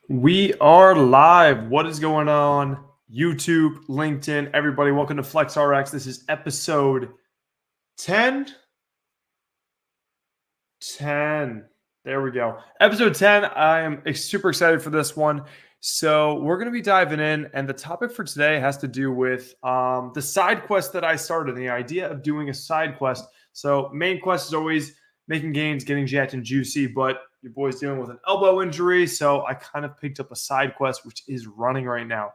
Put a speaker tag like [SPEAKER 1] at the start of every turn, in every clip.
[SPEAKER 1] We are live. What is going on? YouTube, LinkedIn, everybody, welcome to FlexRx. This is episode 10. There we go. Episode 10. I am super excited for this one. So we're going to be diving in, and the topic for today has to do with the side quest that I started, the idea of doing a side quest. So main quest is always making gains, getting jacked and juicy, but your boy's dealing with an elbow injury, so I kind of picked up a side quest, which is running right now,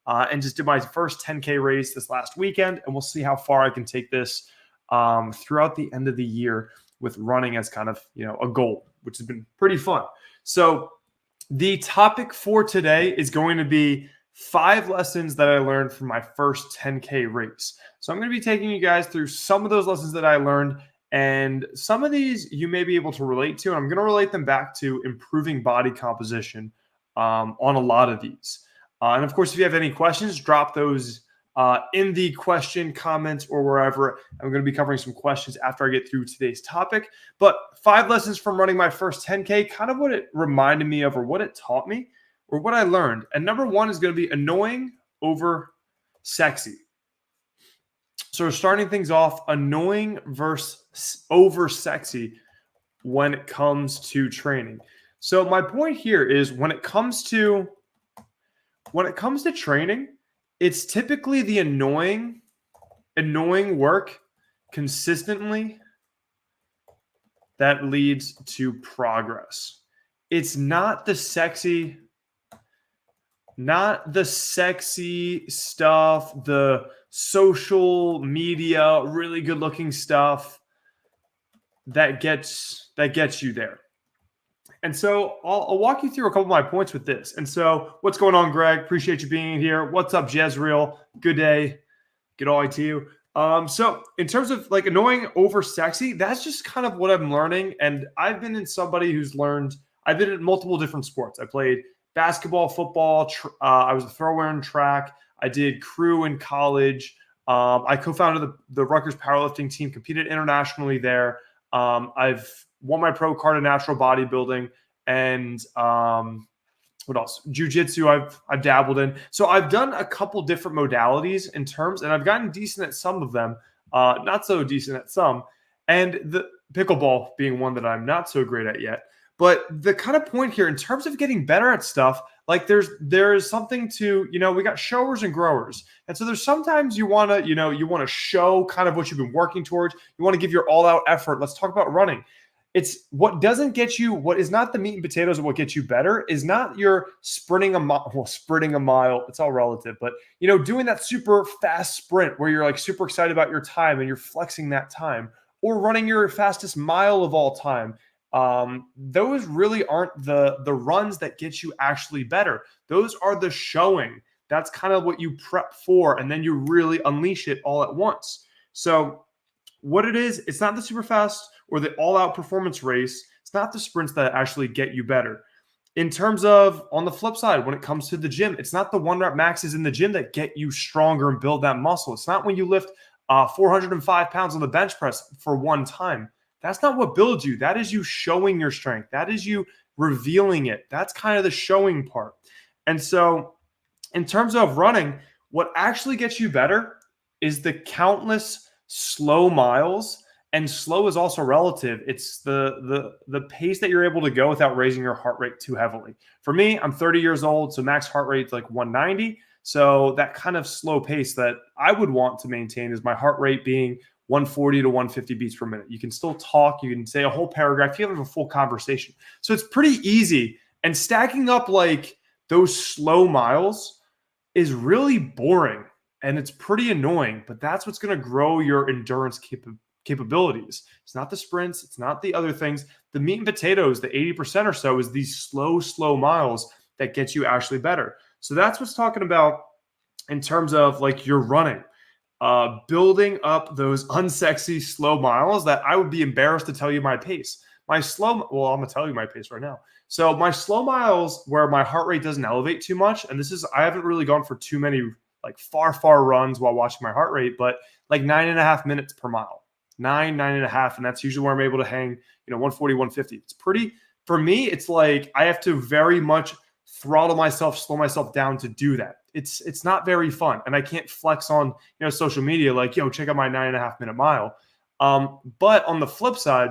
[SPEAKER 1] and just did my first 10K race this last weekend, and we'll see how far I can take this throughout the end of the year with running as kind of, a goal, which has been pretty fun. So the topic for today is going to be 5 lessons that I learned from my first 10K race. So I'm going to be taking you guys through some of those lessons that I learned, and some of these you may be able to relate to, and I'm going to relate them back to improving body composition on a lot of these. And of course, if you have any questions, drop those in the question comments or wherever. I'm going to be covering some questions after I get through today's topic. But 5 lessons from running my first 10K, kind of what it reminded me of or what it taught me or what I learned. And number 1 is going to be annoying over sexy. So we're starting things off, annoying versus over sexy when it comes to training. So my point here is when it comes to training, it's typically the annoying work consistently that leads to progress. It's not the sexy stuff, the social media, really good looking stuff that gets you there. And so I'll walk you through a couple of my points with this. And so what's going on, Greg? Appreciate you being here. What's up, Jezreel? Good day. Good eye to you. So in terms of like annoying over sexy, that's just kind of what I'm learning. And I've been I've been in multiple different sports. I played basketball, football. I was a thrower in track. I did crew in college. I co-founded the Rutgers powerlifting team, competed internationally there. I've won my pro card in natural bodybuilding, and what else? Jiu-jitsu I've dabbled in. So I've done a couple different modalities in terms, and I've gotten decent at some of them, not so decent at some, and the pickleball being one that I'm not so great at yet. But the kind of point here in terms of getting better at stuff, like there's something to, we got showers and growers. And so there's sometimes you want to show kind of what you've been working towards. You want to give your all out effort. Let's talk about running. It's what doesn't get you, what is not the meat and potatoes of what gets you better is not your sprinting a mile. It's all relative, but doing that super fast sprint where you're like super excited about your time and you're flexing that time, or running your fastest mile of all time. Those really aren't the runs that get you actually better. Those are the showing. That's kind of what you prep for, and then you really unleash it all at once. So what it is, it's not the super fast or the all-out performance race. It's not the sprints that actually get you better. In terms of, on the flip side, when it comes to the gym, it's not the 1 rep maxes in the gym that get you stronger and build that muscle. It's not when you lift 405 pounds on the bench press for one time. That's not what builds you. That is you showing your strength. That is you revealing it. That's kind of the showing part. And so in terms of running, what actually gets you better is the countless slow miles. And slow is also relative. It's the pace that you're able to go without raising your heart rate too heavily. For me, I'm 30 years old, so max heart rate is like 190. So that kind of slow pace that I would want to maintain is my heart rate being 140 to 150 beats per minute. You can still talk. You can say a whole paragraph. You have a full conversation. So it's pretty easy. And stacking up like those slow miles is really boring. And it's pretty annoying. But that's what's going to grow your endurance capabilities. It's not the sprints. It's not the other things. The meat and potatoes, the 80% or so, is these slow miles that get you actually better. So that's what's talking about in terms of like your running. Building up those unsexy slow miles that I would be embarrassed to tell you my pace. I'm going to tell you my pace right now. So my slow miles where my heart rate doesn't elevate too much, and I haven't really gone for too many like far runs while watching my heart rate, but like 9.5 minutes per mile, 9.5. And that's usually where I'm able to hang, 140, 150. It's pretty, for me, it's like I have to very much throttle myself, slow myself down to do that. It's not very fun. And I can't flex on, social media like, yo, check out my 9.5 minute mile. But on the flip side,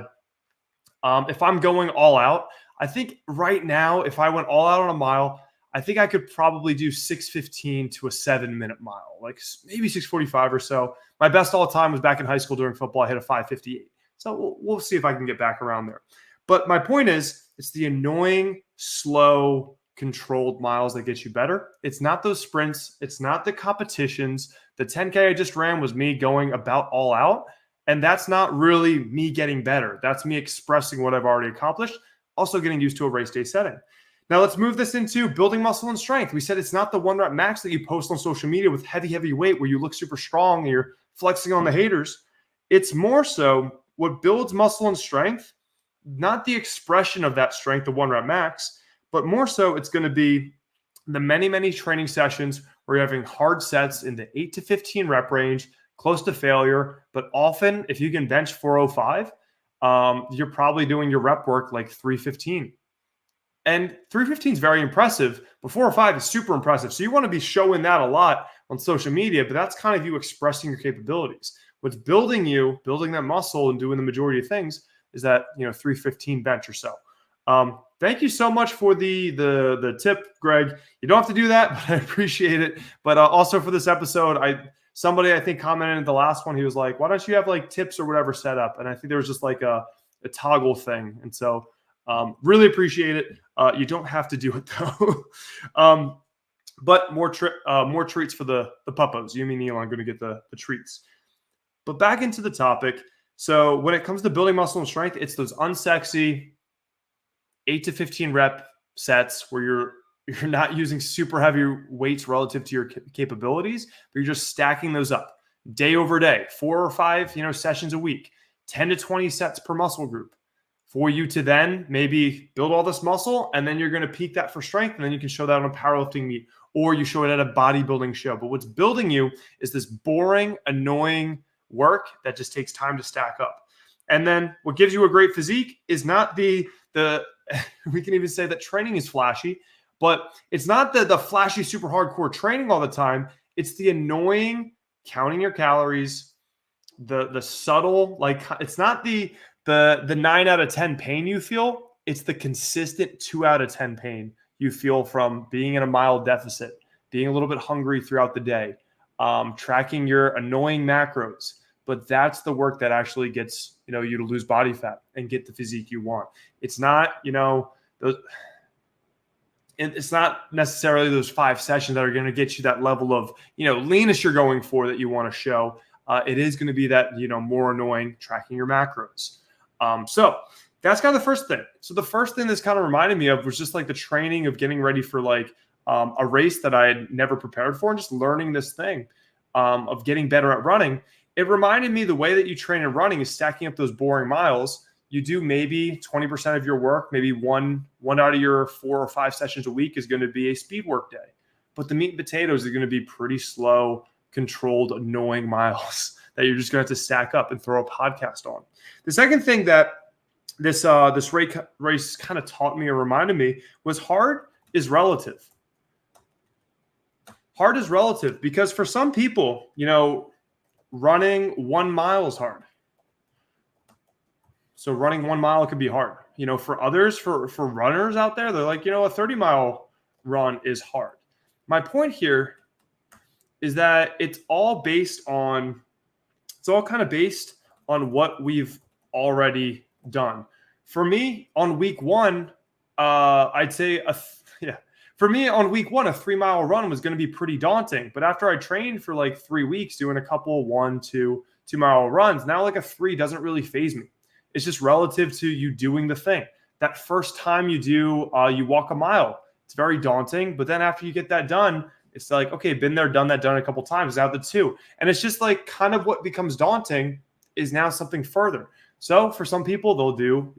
[SPEAKER 1] if I'm going all out, I think right now, if I went all out on a mile, I think I could probably do 6:15 to a 7-minute mile, like maybe 6:45 or so. My best all time was back in high school during football. I hit a 5:58. So we'll see if I can get back around there. But my point is, it's the annoying, slow, controlled miles that get you better. It's not those sprints. It's not the competitions. The 10K I just ran was me going about all out. And that's not really me getting better. That's me expressing what I've already accomplished, also getting used to a race day setting. Now let's move this into building muscle and strength. We said it's not the 1 rep max that you post on social media with heavy weight where you look super strong and you're flexing on the haters. It's more so what builds muscle and strength, not the expression of that strength, the 1 rep max, but more so it's going to be the many training sessions where you're having hard sets in the 8 to 15 rep range, close to failure. But often if you can bench 405, you're probably doing your rep work like 315. And 315 is very impressive, but 405 is super impressive. So you want to be showing that a lot on social media, but that's kind of you expressing your capabilities. What's building that muscle and doing the majority of things is that, 315 bench or so. Thank you so much for the tip, Greg. You don't have to do that, but I appreciate it. But also for this episode, somebody I think commented in the last one, he was like, why don't you have like tips or whatever set up? And I think there was just like a toggle thing. And so really appreciate it. You don't have to do it though. But more treats for the puppos. You and Neil are going to get the treats. But back into the topic. So when it comes to building muscle and strength, it's those unsexy 8 to 15 rep sets where you're not using super heavy weights relative to your capabilities, but you're just stacking those up day over day, 4 or 5, sessions a week, 10 to 20 sets per muscle group for you to then maybe build all this muscle. And then you're going to peak that for strength. And then you can show that on a powerlifting meet or you show it at a bodybuilding show. But what's building you is this boring, annoying work that just takes time to stack up. And then what gives you a great physique is not the we can even say that training is flashy, but it's not the flashy, super hardcore training all the time. It's the annoying counting your calories, the subtle, like it's not the 9 out of 10 pain you feel. It's the consistent 2 out of 10 pain you feel from being in a mild deficit, being a little bit hungry throughout the day, tracking your annoying macros. But that's the work that actually gets, you to lose body fat and get the physique you want. It's not, it's not necessarily those 5 sessions that are going to get you that level of, leanness you're going for that you want to show. It is going to be that, more annoying tracking your macros. So that's kind of the first thing. So the first thing this kind of reminded me of was just like the training of getting ready for like a race that I had never prepared for and just learning this thing of getting better at running. It reminded me the way that you train in running is stacking up those boring miles. You do maybe 20% of your work, maybe one out of your 4 or 5 sessions a week is going to be a speed work day. But the meat and potatoes are going to be pretty slow, controlled, annoying miles that you're just going to have to stack up and throw a podcast on. The second thing that this race kind of taught me or reminded me was hard is relative. Hard is relative because for some people, running 1 mile is hard. So running 1 mile could be hard. For others, for runners out there, they're like, a 30-mile run is hard. My point here is that it's all kind of based on what we've already done. For me, on week 1, I'd say for me, on week 1, a 3-mile run was going to be pretty daunting. But after I trained for like 3 weeks doing a couple 1, 2 mile runs, now like a 3 doesn't really faze me. It's just relative to you doing the thing. That first time you walk a mile, it's very daunting. But then after you get that done, it's like, okay, been there, done that, done a couple times, now the 2. And it's just like kind of what becomes daunting is now something further. So for some people, they'll do,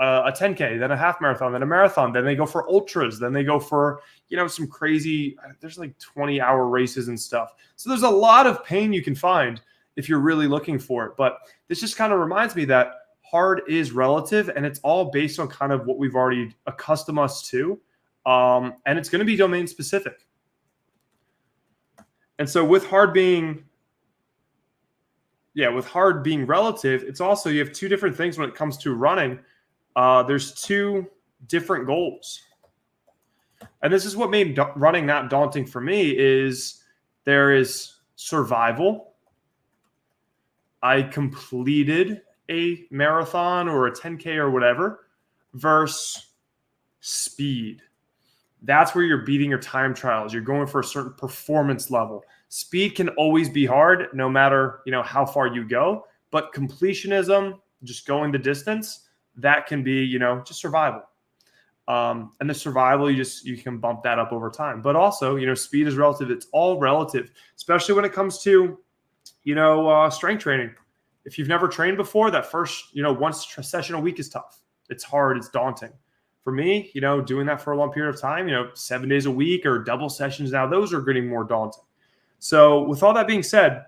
[SPEAKER 1] a 10K, then a half marathon, then a marathon, then they go for ultras, then they go for, some crazy, there's like 20-hour races and stuff. So there's a lot of pain you can find if you're really looking for it. But this just kind of reminds me that hard is relative and it's all based on kind of what we've already accustomed us to. And it's going to be domain specific. And so with hard being relative, it's also, you have two different things when it comes to running. There's two different goals. And this is what made running not daunting for me, is there is survival. I completed a marathon or a 10K or whatever, versus speed. That's where you're beating your time trials. You're going for a certain performance level. Speed can always be hard, no matter, how far you go. But completionism, just going the distance, that can be, just survival. And the survival, you can bump that up over time. But also, speed is relative. It's all relative, especially when it comes to, strength training. If you've never trained before, that first, one session a week is tough. It's hard. It's daunting. For me, doing that for a long period of time, 7 days a week or double sessions now, those are getting more daunting. So with all that being said,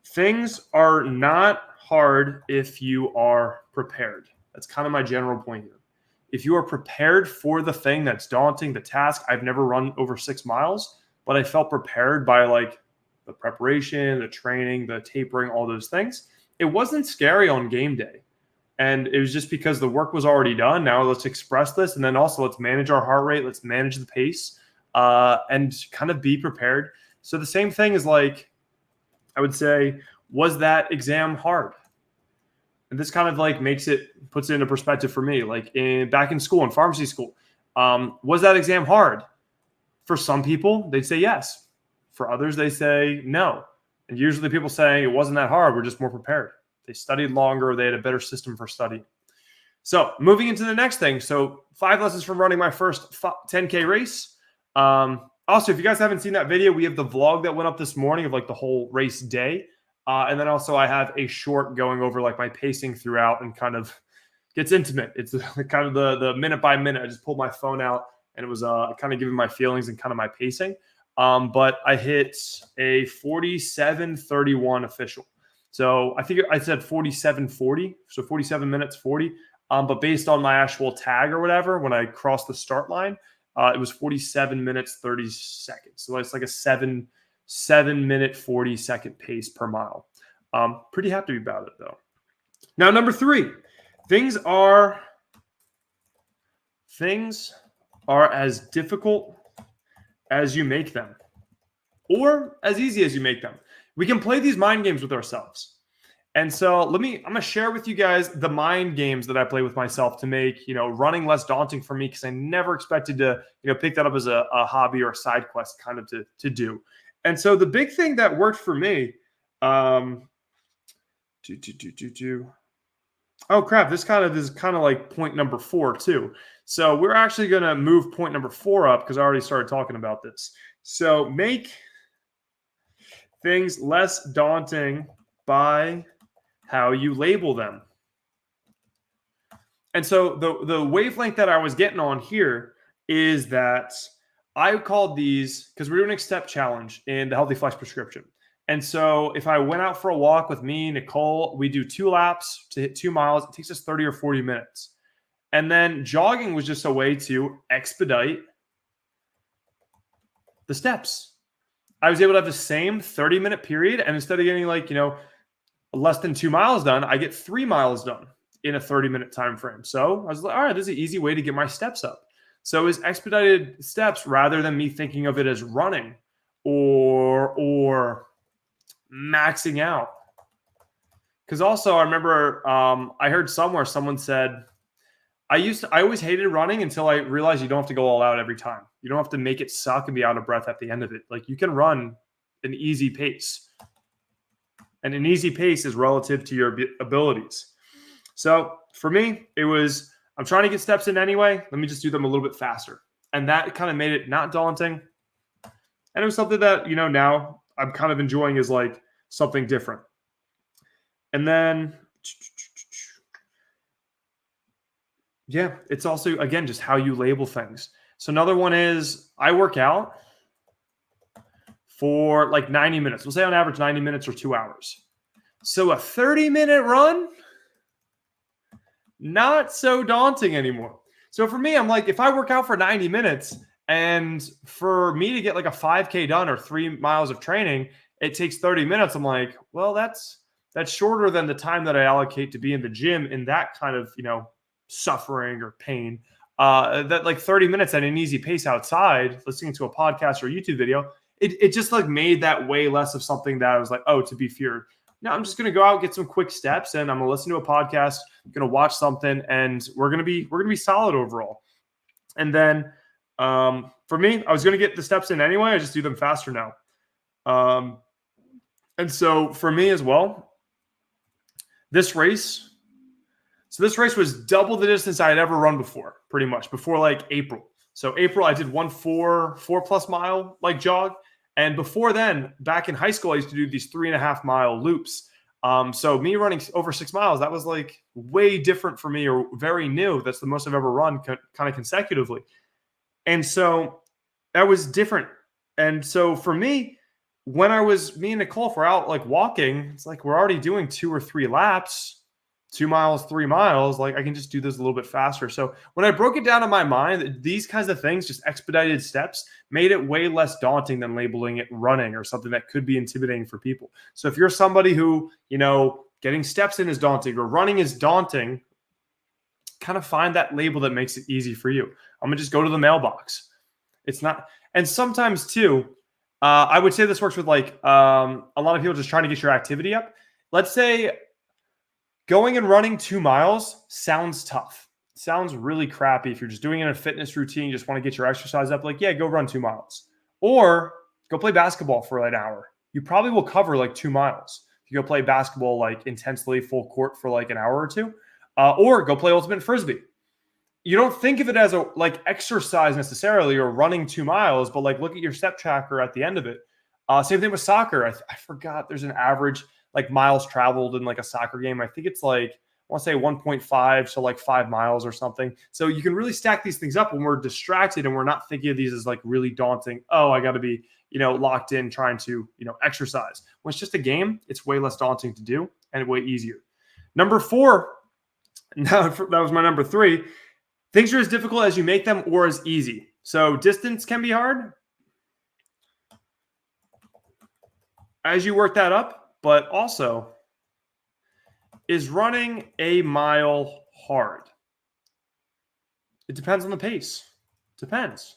[SPEAKER 1] things are not hard if you are prepared. That's kind of my general point here. If you are prepared for the thing that's daunting, the task, I've never run over 6 miles, but I felt prepared by the preparation, the training, the tapering, all those things. It wasn't scary on game day. And it was just because the work was already done. Now let's express this. And then also let's manage our heart rate. Let's manage the pace and kind of be prepared. So the same thing is I would say, was that exam hard? And this kind of puts it into perspective for me. Back in school, in pharmacy school, was that exam hard? For some people, they'd say yes. For others, they say no. And usually people saying it wasn't that hard, we're just more prepared. They studied longer. They had a better system for studying. So moving into the next thing. So 5 lessons from running my first 10K race. Also, if you guys haven't seen that video, we have the vlog that went up this morning of the whole race day. And then also I have a short going over my pacing throughout, and kind of gets intimate. It's kind of the minute by minute. I just pulled my phone out and it was kind of giving my feelings and kind of my pacing. But I hit a 47:31 official. So I think I said 47:40, so 47 minutes 40. But based on my actual tag or whatever, when I crossed the start line, it was 47 minutes 30 seconds. So it's like a 7 minute 40 second pace per mile. Pretty happy about it though. Now, number 3, things are as difficult as you make them, or as easy as you make them. We can play these mind games with ourselves. And so I'm going to share with you guys the mind games that I play with myself to make, running less daunting for me, because I never expected to, pick that up as a hobby or a side quest kind of to do. And so the big thing that worked for me, oh crap, this is kind of like point number 4 too. So we're actually going to move point number 4 up, because I already started talking about this. So make things less daunting by how you label them. And so the wavelength that I was getting on here is that I called these, because we're doing a step challenge in the Healthy Flex prescription. And so if I went out for a walk with me, Nicole, we do 2 laps to hit 2 miles. It takes us 30 or 40 minutes. And then jogging was just a way to expedite the steps. I was able to have the same 30-minute period, and instead of getting less than 2 miles done, I get 3 miles done in a 30-minute time frame. So I was like, all right, this is an easy way to get my steps up. So it's expedited steps rather than me thinking of it as running or maxing out. Because also I remember I heard somewhere someone said, I always hated running until I realized you don't have to go all out every time. You don't have to make it suck and be out of breath at the end of it. You can run an easy pace. And an easy pace is relative to your abilities. So for me, it was, I'm trying to get steps in anyway. Let me just do them a little bit faster. And that kind of made it not daunting. And it was something that, now I'm kind of enjoying as something different. And then, yeah, it's also, again, just how you label things. So another one is I work out for 90 minutes. We'll say on average 90 minutes or 2 hours. So a 30-minute run, not so daunting anymore. So for me, I'm like, if I work out for 90 minutes and for me to get like a 5K done or 3 miles of training, it takes 30 minutes. I'm like, well, that's shorter than the time that I allocate to be in the gym in that kind of, suffering or pain. That like 30 minutes at an easy pace outside, listening to a podcast or a YouTube video, it just like made that way less of something that I was like, oh, to be feared. No, I'm just going to go out, get some quick steps, and I'm going to listen to a podcast, I'm going to watch something, and we're going to be solid overall. And then for me, I was going to get the steps in anyway. I just do them faster now. And so for me as well, this race was double the distance I had ever run before, pretty much, before like April. So April, I did 4+ mile like jog. And before then, back in high school, I used to do these 3.5 mile loops. So me running over 6 miles, that was like way different for me, or very new. That's the most I've ever run kind of consecutively. And so that was different. And so for me, when me and Nicole, if we're out like walking, it's like we're already doing 2 or 3 laps, 2 miles, 3 miles. Like I can just do this a little bit faster. So when I broke it down in my mind, these kinds of things, just expedited steps, made it way less daunting than labeling it running or something that could be intimidating for people. So if you're somebody who, getting steps in is daunting or running is daunting, kind of find that label that makes it easy for you. I'm going to just go to the mailbox. It's not. And sometimes too, I would say this works with like a lot of people just trying to get your activity up. Let's say going and running 2 miles sounds tough. It sounds really crappy if you're just doing it in a fitness routine, you just want to get your exercise up. Like, yeah, go run 2 miles. Or go play basketball for an hour. You probably will cover like 2 miles. If you go play basketball like intensely full court for like an hour or two. Or go play ultimate frisbee. You don't think of it as a like exercise necessarily or running 2 miles, but like look at your step tracker at the end of it. Same thing with soccer. I forgot there's an average like miles traveled in like a soccer game. I think it's like, I want to say 1.5 to like 5 miles or something. So you can really stack these things up when we're distracted and we're not thinking of these as like really daunting. Oh, I got to be, locked in trying to, exercise. When it's just a game, it's way less daunting to do and way easier. Number 4, now that was my number 3. Things are as difficult as you make them or as easy. So distance can be hard as you work that up, but also is running a mile hard? It depends on the pace. Depends.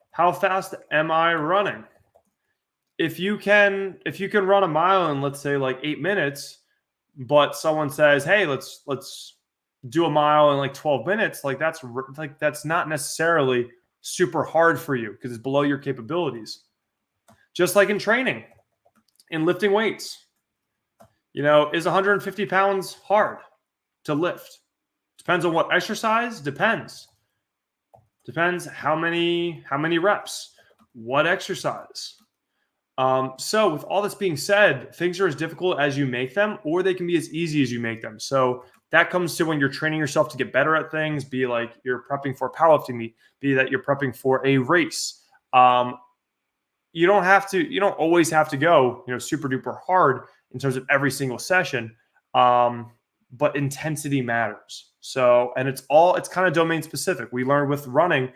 [SPEAKER 1] How fast am I running? If you can run a mile in, let's say, like 8 minutes, but someone says, "Hey, let's do a mile in like 12 minutes," like that's not necessarily super hard for you because it's below your capabilities. Just like in training, in lifting weights, is 150 pounds hard to lift? Depends on what exercise. Depends how many reps, what exercise. So with all this being said, things are as difficult as you make them, or they can be as easy as you make them. So that comes to when you're training yourself to get better at things, be like you're prepping for a powerlifting meet, be that you're prepping for a race. You don't always have to go, super duper hard in terms of every single session. But intensity matters. So, and it's kind of domain specific. We learned with running,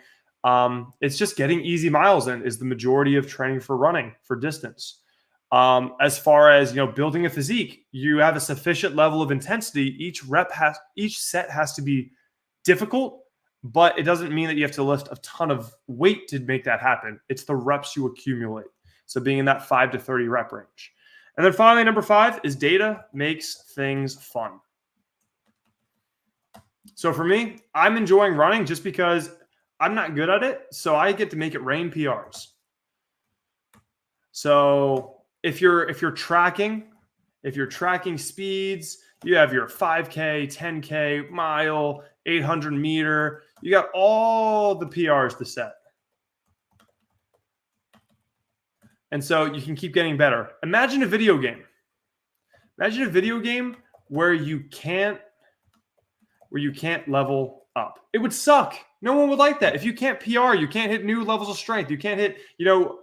[SPEAKER 1] it's just getting easy miles in is the majority of training for running for distance. As far as, building a physique, you have a sufficient level of intensity. Each set has to be difficult, but it doesn't mean that you have to lift a ton of weight to make that happen. It's the reps you accumulate. So being in that 5 to 30 rep range. And then finally, number 5 is data makes things fun. So for me, I'm enjoying running just because I'm not good at it. So I get to make it rain PRs. So if you're tracking speeds, you have your 5K, 10K, mile, 800 meter, you got all the PRs to set. And so you can keep getting better. Imagine a video game. Imagine a video game where you can't level up. It would suck. No one would like that. If you can't PR, you can't hit new levels of strength. You can't hit,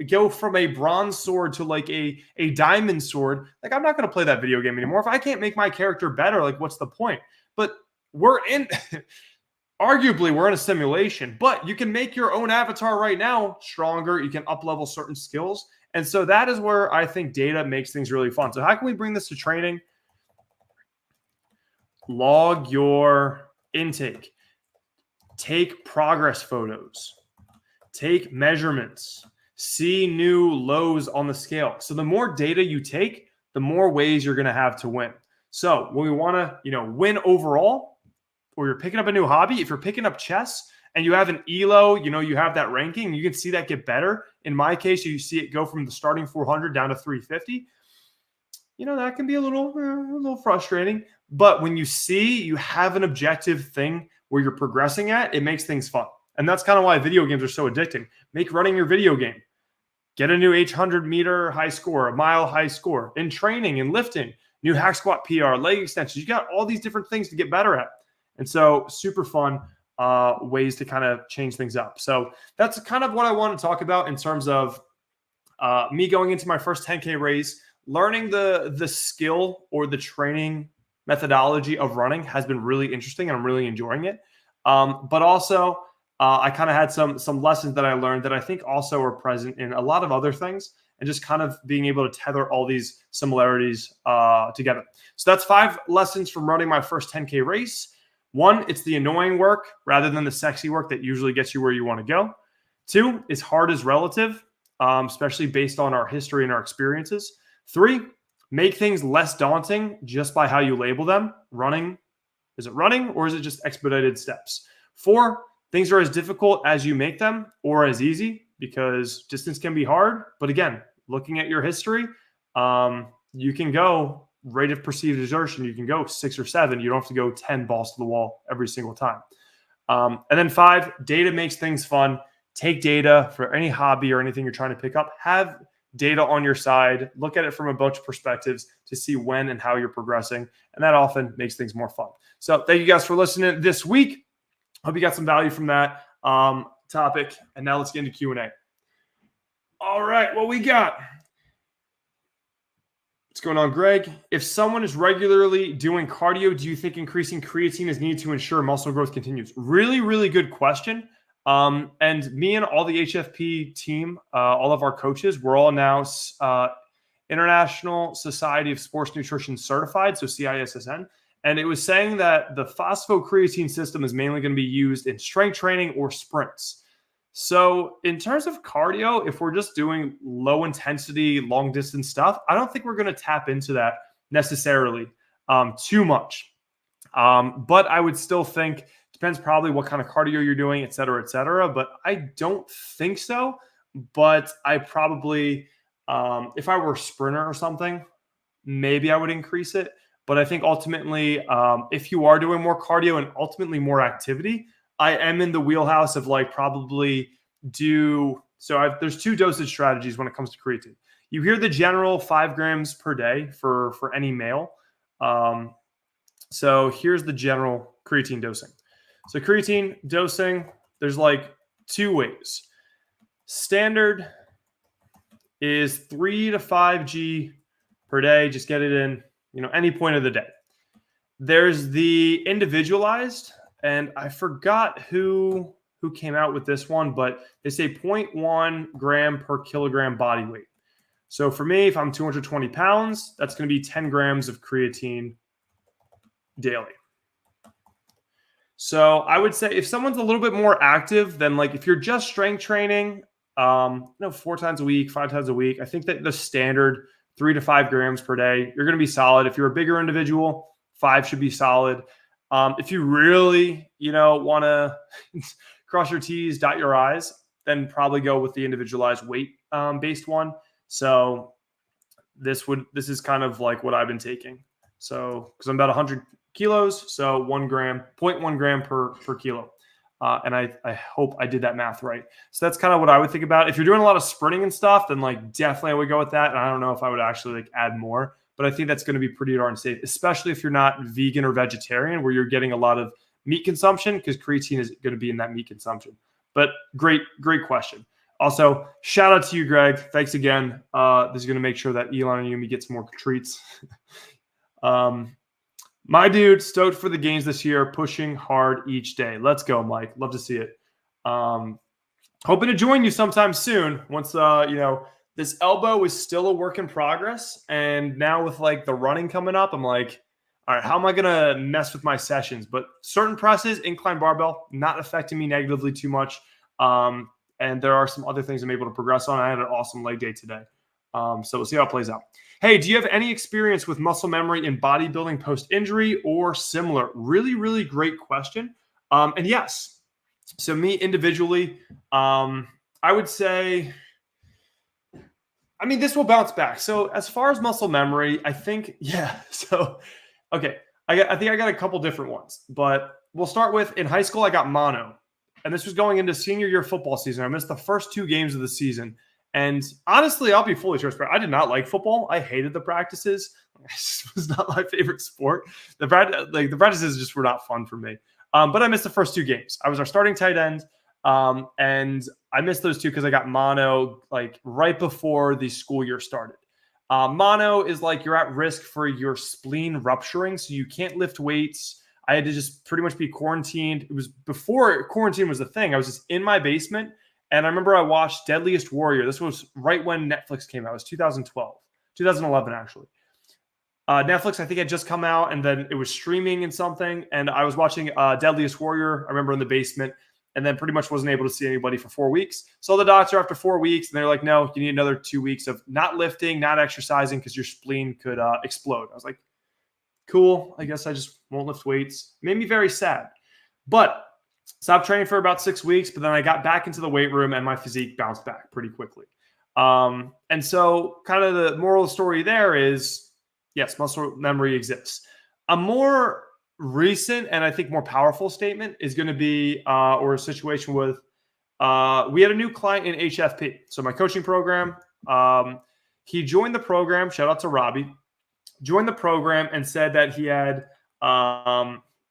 [SPEAKER 1] go from a bronze sword to like a diamond sword. Like, I'm not going to play that video game anymore. If I can't make my character better, like, what's the point? But we're in arguably we're in a simulation, but you can make your own avatar right now stronger. You can up-level certain skills. And so that is where I think data makes things really fun. So how can we bring this to training? Log your intake. Take progress photos. Take measurements. See new lows on the scale. So the more data you take, the more ways you're going to have to win. So when we want to, win overall, or you're picking up a new hobby, if you're picking up chess and you have an ELO, you have that ranking, you can see that get better. In my case, you see it go from the starting 400 down to 350. That can be a little frustrating. But when you see you have an objective thing where you're progressing at, it makes things fun. And that's kind of why video games are so addicting. Make running your video game. Get a new 800-meter high score, a mile high score. In training and lifting, new hack squat PR, leg extensions. You got all these different things to get better at. And so super fun ways to kind of change things up. So that's kind of what I want to talk about in terms of me going into my first 10K race. Learning the skill or the training methodology of running has been really interesting, and I'm really enjoying it. But also, I kind of had some lessons that I learned that I think also are present in a lot of other things, and just kind of being able to tether all these similarities together. So that's 5 lessons from running my first 10K race. 1, it's the annoying work rather than the sexy work that usually gets you where you want to go. 2, is hard is relative, especially based on our history and our experiences. 3, make things less daunting just by how you label them. Running, is it running or is it just expedited steps? 4, things are as difficult as you make them or as easy, because distance can be hard. But again, looking at your history, you can go rate of perceived exertion. You can go 6 or 7. You don't have to go 10 balls to the wall every single time. And then 5, data makes things fun. Take data for any hobby or anything you're trying to pick up. Have data on your side. Look at it from a bunch of perspectives to see when and how you're progressing. And that often makes things more fun. So thank you guys for listening this week. Hope you got some value from that topic. And now let's get into Q&A. All right, what we got? What's going on, Greg? If someone is regularly doing cardio, do you think increasing creatine is needed to ensure muscle growth continues? Really, really good question. And me and all the HFP team, all of our coaches, we're all now International Society of Sports Nutrition certified, so CISSN. And it was saying that the phosphocreatine system is mainly going to be used in strength training or sprints. So in terms of cardio, if we're just doing low intensity, long distance stuff, I don't think we're going to tap into that necessarily too much. But I would still think, depends probably what kind of cardio you're doing, et cetera, but I don't think so. But I probably, if I were a sprinter or something, maybe I would increase it. But I think ultimately, if you are doing more cardio and ultimately more activity, I am in the wheelhouse of probably there's 2 dosage strategies when it comes to creatine. You hear the general 5 grams per day for any male. So here's the general creatine dosing. So creatine dosing, there's 2 ways. Standard is 3 to 5 G per day. Just get it in, any point of the day. There's the individualized, and I forgot who came out with this one, but they say 0.1 gram per kilogram body weight. So for me, if I'm 220 pounds, that's going to be 10 grams of creatine daily. So I would say if someone's a little bit more active, then if you're just strength training, 4 times a week, 5 times a week, I think that the standard 3 to 5 grams per day, you're going to be solid. If you're a bigger individual, 5 should be solid. If you really, want to cross your T's, dot your I's, then probably go with the individualized weight based one. So this is kind of what I've been taking. So because I'm about 100 kilos, so 1 gram, 0.1 gram per kilo. And I hope I did that math right. So that's kind of what I would think about. If you're doing a lot of sprinting and stuff, then definitely I would go with that. And I don't know if I would actually add more, but I think that's going to be pretty darn safe, especially if you're not vegan or vegetarian, where you're getting a lot of meat consumption, because creatine is going to be in that meat consumption. But great question. Also, shout out to you, Greg. Thanks again. This is going to make sure that Elon and Yumi get some more treats. My dude, stoked for the gains this year, pushing hard each day. Let's go, Mike. Love to see it. Hoping to join you sometime soon. Once this elbow is still a work in progress, and now with like the running coming up, I'm like, all right, how am I gonna mess with my sessions? But certain presses, incline barbell, not affecting me negatively too much. And there are some other things I'm able to progress on. I had an awesome leg day today. So we'll see how it plays out. Hey, do you have any experience with muscle memory in bodybuilding post-injury or similar? Really, really great question. And yes, so me individually, I would say, I mean, this will bounce back. So as far as muscle memory, I think, yeah. So, okay, I think I got a couple different ones, but we'll start with in high school, I got mono. And this was going into senior year football season. I missed the first 2 games of the season. And honestly, I'll be fully transparent. I did not like football. I hated the practices. It was not my favorite sport. The practices just were not fun for me. But I missed the first 2 games. I was our starting tight end. And I missed those 2 because I got mono like right before the school year started. Mono is like you're at risk for your spleen rupturing. So you can't lift weights. I had to just pretty much be quarantined. It was before quarantine was a thing. I was just in my basement. And I remember I watched Deadliest Warrior. This was right when Netflix came out. It was 2011, actually. Netflix, I think, had just come out, and then it was streaming and something. And I was watching Deadliest Warrior, I remember, in the basement, and then pretty much wasn't able to see anybody for 4 weeks. So the doctor after 4 weeks, and they're like, no, you need another 2 weeks of not lifting, not exercising, because your spleen could explode. I was like, cool. I guess I just won't lift weights. It made me very sad. But stopped training for about 6 weeks, but then I got back into the weight room and my physique bounced back pretty quickly. And so kind of the moral of the story there is, yes, muscle memory exists. A more recent and I think more powerful statement is going to be, or a situation with, we had a new client in HFP. So my coaching program, he joined the program, shout out to Robbie, joined the program and said that he had,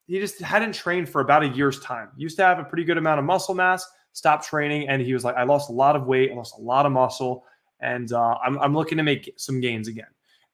[SPEAKER 1] he just hadn't trained for about a year's time. Used to have a pretty good amount of muscle mass, stopped training, and he was like, I lost a lot of weight, I lost a lot of muscle, and I'm looking to make some gains again.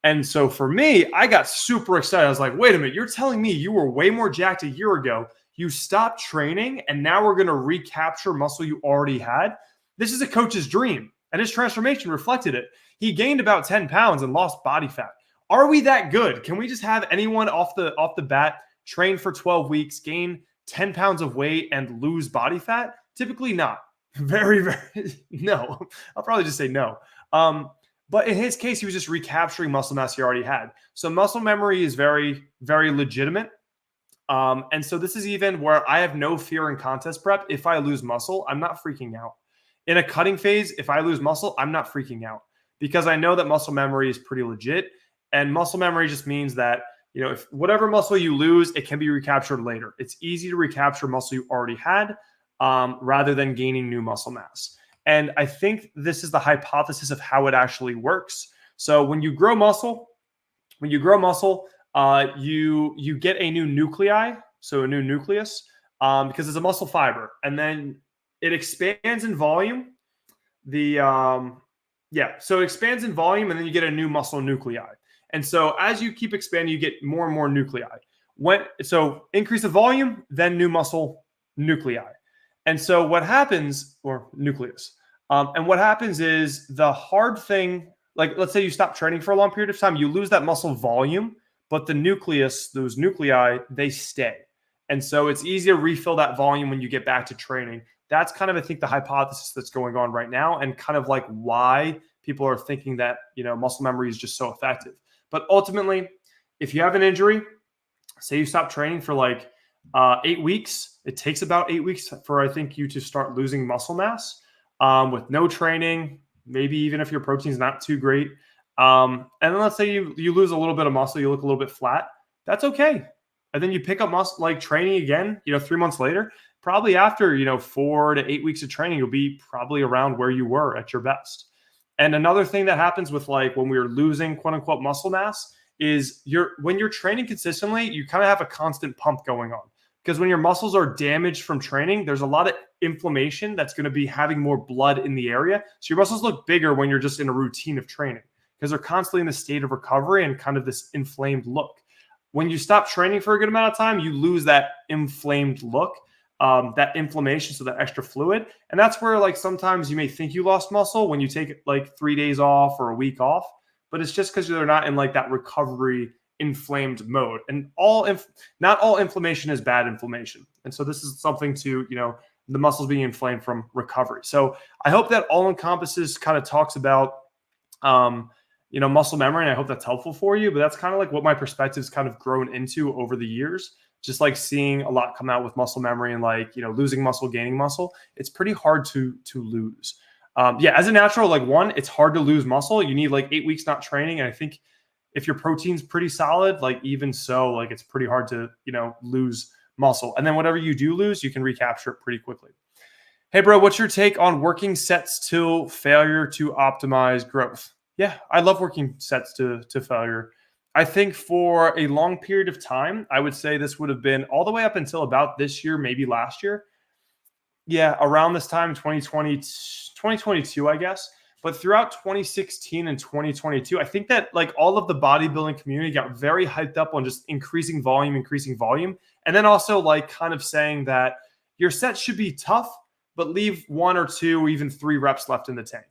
[SPEAKER 1] And so for me, I got super excited. I was like, wait a minute, you're telling me you were way more jacked a year ago, you stopped training, and now we're going to recapture muscle you already had? This is a coach's dream, and his transformation reflected it. He gained about 10 pounds and lost body fat. Are we that good? Can we just have anyone off the bat train for 12 weeks, gain 10 pounds of weight, and lose body fat? Typically not. Very, very, no. I'll probably just say no. But in his case, he was just recapturing muscle mass he already had. So muscle memory is very, very legitimate. And so this is even where I have no fear in contest prep. If I lose muscle, I'm not freaking out. In a cutting phase, if I lose muscle, I'm not freaking out because I know that muscle memory is pretty legit. And muscle memory just means that, you know, if whatever muscle you lose, it can be recaptured later. It's easy to recapture muscle you already had rather than gaining new muscle mass. And I think this is the hypothesis of how it actually works. So when you grow muscle, you get a new nuclei, so a new nucleus, because it's a muscle fiber, and then it expands in volume. So it expands in volume, and then you get a new muscle nuclei. And so as you keep expanding, you get more and more nuclei. So increase the volume, then new muscle nuclei. And so what happens, or nucleus, and what happens is the hard thing, like let's say you stop training for a long period of time, you lose that muscle volume, but the nucleus, those nuclei, they stay. And so it's easy to refill that volume when you get back to training. That's kind of, I think, the hypothesis that's going on right now, and kind of like why people are thinking that, you know, muscle memory is just so effective. But ultimately, if you have an injury, say you stop training for like 8 weeks, it takes about 8 weeks for, I think, you to start losing muscle mass with no training, maybe even if your protein's not too great. And then let's say you lose a little bit of muscle, you look a little bit flat. That's okay. And then you pick up muscle, like training again, 3 months later, probably after, 4 to 8 weeks of training, you'll be probably around where you were at your best. And another thing that happens with like when we're losing quote unquote muscle mass is when you're training consistently, you kind of have a constant pump going on. Because when your muscles are damaged from training, there's a lot of inflammation that's going to be having more blood in the area. So your muscles look bigger when you're just in a routine of training because they're constantly in the state of recovery and kind of this inflamed look. when you stop training for a good amount of time, you lose that inflamed look, that inflammation, so that extra fluid. And that's where like sometimes you may think you lost muscle when you take like 3 days off or a week off, but it's just because they're not in like that recovery inflamed mode. And not all inflammation is bad inflammation. And so this is something to, the muscles being inflamed from recovery. So I hope that all encompasses kind of talks about, muscle memory. And I hope that's helpful for you, but that's kind of like what my perspective's kind of grown into over the years. Just like seeing a lot come out with muscle memory and like, losing muscle, gaining muscle. It's pretty hard to lose. As a natural, like it's hard to lose muscle. You need like 8 weeks not training. And I think if your protein's pretty solid, like even so, like it's pretty hard to, lose muscle. And then whatever you do lose, you can recapture it pretty quickly. Hey, bro, what's your take on working sets to failure to optimize growth? Yeah, I love working sets to failure. I think for a long period of time, I would say this would have been all the way up until about this year, maybe last year. Yeah, around this time, 2022, I guess. But throughout 2016 and 2022, I think that like all of the bodybuilding community got very hyped up on just increasing volume. And then also like kind of saying that your sets should be tough, but leave 1 or 2, even 3 reps left in the tank.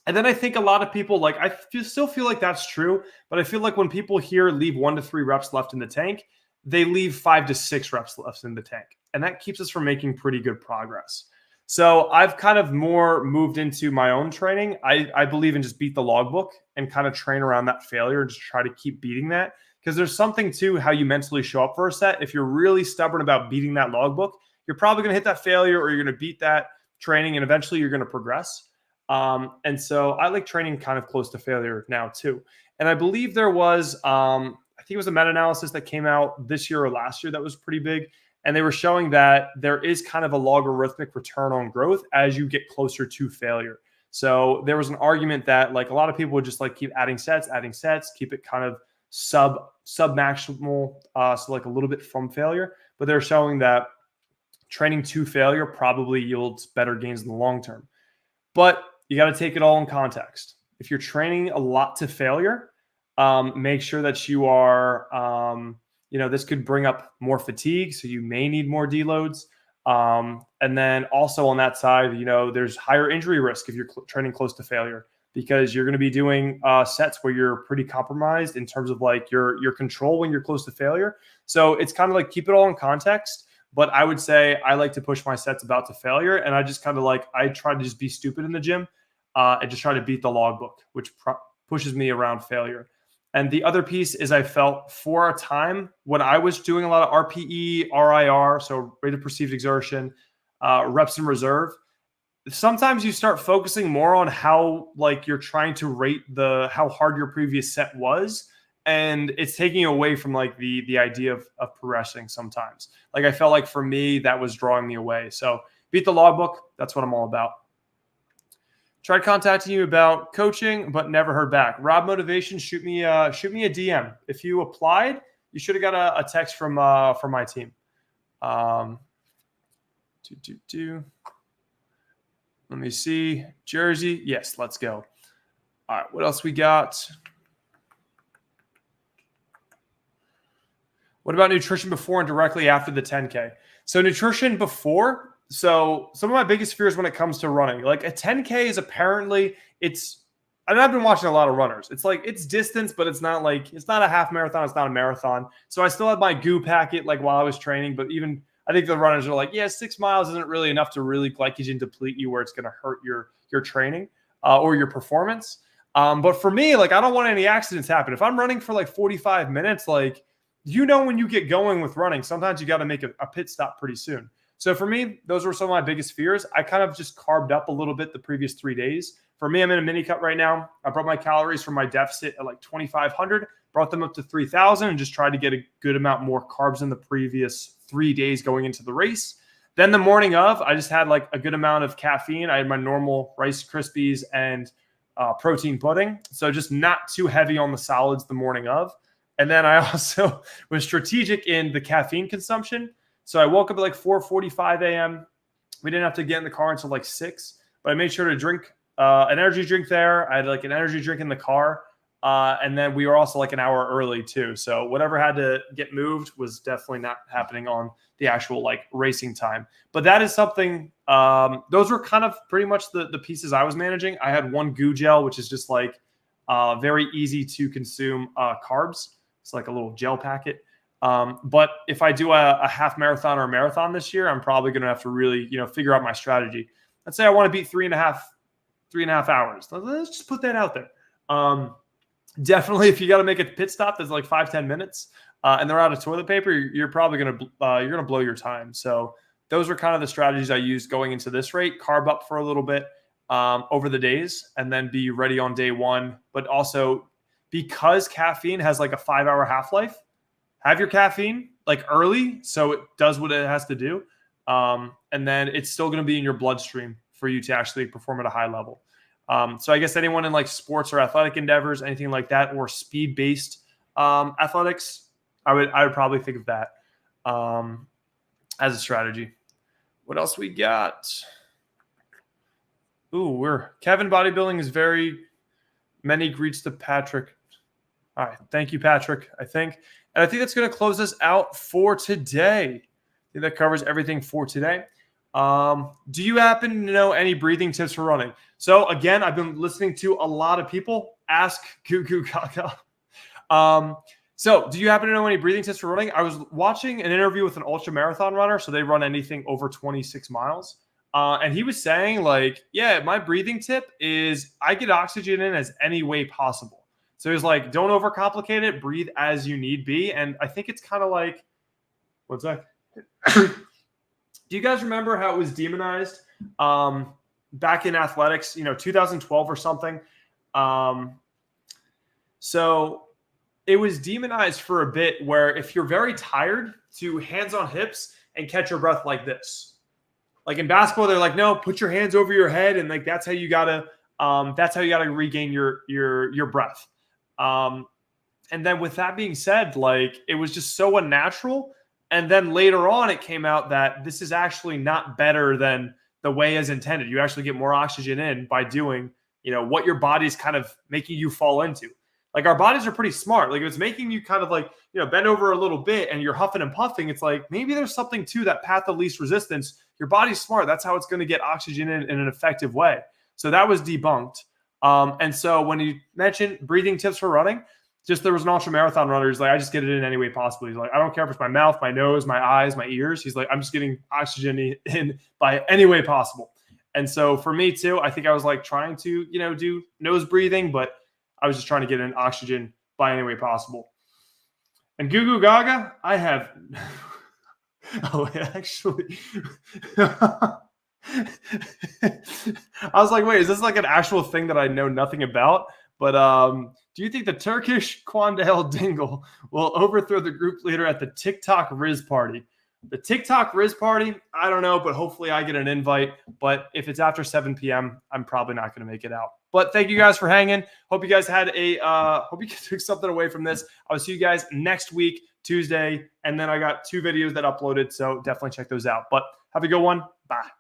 [SPEAKER 1] And then I think a lot of people like, still feel like that's true, but I feel like when people hear leave 1 to 3 reps left in the tank, they leave 5 to 6 reps left in the tank. And that keeps us from making pretty good progress. So I've kind of more moved into my own training. I believe in just beat the logbook and kind of train around that failure and just try to keep beating that. Because there's something to how you mentally show up for a set. If you're really stubborn about beating that logbook, you're probably going to hit that failure or you're going to beat that training and eventually you're going to progress. And so I like training kind of close to failure now too. And I believe there was, I think it was a meta-analysis that came out this year or last year that was pretty big. And they were showing that there is kind of a logarithmic return on growth as you get closer to failure. So there was an argument that like a lot of people would just like keep adding sets, keep it kind of sub-maximal, so like a little bit from failure. But they're showing that training to failure probably yields better gains in the long term. But you got to take it all in context. If you're training a lot to failure, make sure that you are, this could bring up more fatigue. So you may need more deloads. And then also on that side, there's higher injury risk if you're training close to failure, because you're going to be doing sets where you're pretty compromised in terms of like your control when you're close to failure. So it's kind of like keep it all in context. But I would say I like to push my sets about to failure. And I just kind of like, I try to just be stupid in the gym and just try to beat the logbook, which pushes me around failure. And the other piece is I felt for a time when I was doing a lot of RPE, RIR, so rate of perceived exertion, reps in reserve, sometimes you start focusing more on how like you're trying to rate how hard your previous set was. And it's taking away from like the idea of progressing sometimes. Like I felt like for me, that was drawing me away. So beat the logbook. That's what I'm all about. Tried contacting you about coaching, but never heard back. Rob Motivation, shoot me a DM. If you applied, you should have got a text from my team. Let me see. Jersey. Yes, let's go. All right. What else we got? What about nutrition before and directly after the 10K? So nutrition before. So some of my biggest fears when it comes to running, like a 10K is apparently I've been watching a lot of runners. It's like it's distance, but it's not a half marathon. It's not a marathon. So I still had my goo packet like while I was training, but even I think the runners are like, 6 miles isn't really enough to really glycogen deplete you where it's going to hurt your training or your performance. But for me, like I don't want any accidents happen. If I'm running for like 45 minutes, like, when you get going with running, sometimes you got to make a pit stop pretty soon. So for me, those were some of my biggest fears. I kind of just carved up a little bit the previous 3 days. For me, I'm in a mini cut right now. I brought my calories from my deficit at like 2,500, brought them up to 3,000 and just tried to get a good amount more carbs in the previous 3 days going into the race. Then the morning of, I just had like a good amount of caffeine. I had my normal Rice Krispies and protein pudding. So just not too heavy on the solids the morning of. And then I also was strategic in the caffeine consumption. So I woke up at like 4:45 a.m. We didn't have to get in the car until like 6, but I made sure to drink an energy drink there. I had like an energy drink in the car. And then we were also like an hour early too. So whatever had to get moved was definitely not happening on the actual like racing time. But that is something, those were kind of pretty much the pieces I was managing. I had one goo gel, which is just like very easy to consume carbs. It's like a little gel packet. But if I do a half marathon or a marathon this year, I'm probably going to have to really, figure out my strategy. Let's say I want to beat 3.5 hours. Let's just put that out there. Definitely, if you got to make a pit stop that's like 5-10 minutes and they're out of toilet paper, you're probably going to blow your time. So those are kind of the strategies I used going into this rate. Carb up for a little bit over the days and then be ready on day one. But also because caffeine has like a 5-hour half-life, have your caffeine like early so it does what it has to do. And then it's still going to be in your bloodstream for you to actually perform at a high level. So I guess anyone in like sports or athletic endeavors, anything like that, or speed-based athletics, I would probably think of that as a strategy. What else we got? Ooh, Kevin bodybuilding is very many greets to Patrick. All right, thank you, Patrick. I think that's going to close us out for today. I think that covers everything for today. Do you happen to know any breathing tips for running? So again, I've been listening to a lot of people ask Goo Goo Gaga. So do you happen to know any breathing tips for running? I was watching an interview with an ultra marathon runner. So they run anything over 26 miles. And he was saying like, yeah, my breathing tip is I get oxygen in as any way possible. So he was like, don't overcomplicate it. Breathe as you need be. And I think it's kind of like, one sec. Do you guys remember how it was demonized back in athletics, 2012 or something? So it was demonized for a bit where if you're very tired, to hands on hips and catch your breath like this. Like in basketball, they're like, no, put your hands over your head. And like, that's how you gotta regain your breath. And then with that being said, like it was just so unnatural. And then later on, it came out that this is actually not better than the way as intended. You actually get more oxygen in by doing, what your body's kind of making you fall into. Like our bodies are pretty smart. Like if it's making you kind of like, bend over a little bit and you're huffing and puffing, it's like maybe there's something to that path of least resistance. Your body's smart. That's how it's going to get oxygen in an effective way. So that was debunked. And so when you mentioned breathing tips for running, there was an ultra marathon runner. He's like, I just get it in any way possible. He's like, I don't care if it's my mouth, my nose, my eyes, my ears. He's like, I'm just getting oxygen in by any way possible. And so for me too, I think I was like trying to, do nose breathing, but I was just trying to get in oxygen by any way possible. And Goo Goo Gaga, I have, actually, I was like, wait, is this like an actual thing that I know nothing about? But do you think the Turkish Quandale Dingle will overthrow the group leader at the TikTok Riz party? The TikTok Riz party, I don't know, but hopefully I get an invite. But if it's after 7 p.m., I'm probably not going to make it out. But thank you guys for hanging. Hope you guys hope you took something away from this. I'll see you guys next week, Tuesday. And then I got 2 videos that uploaded, so definitely check those out. But have a good one. Bye.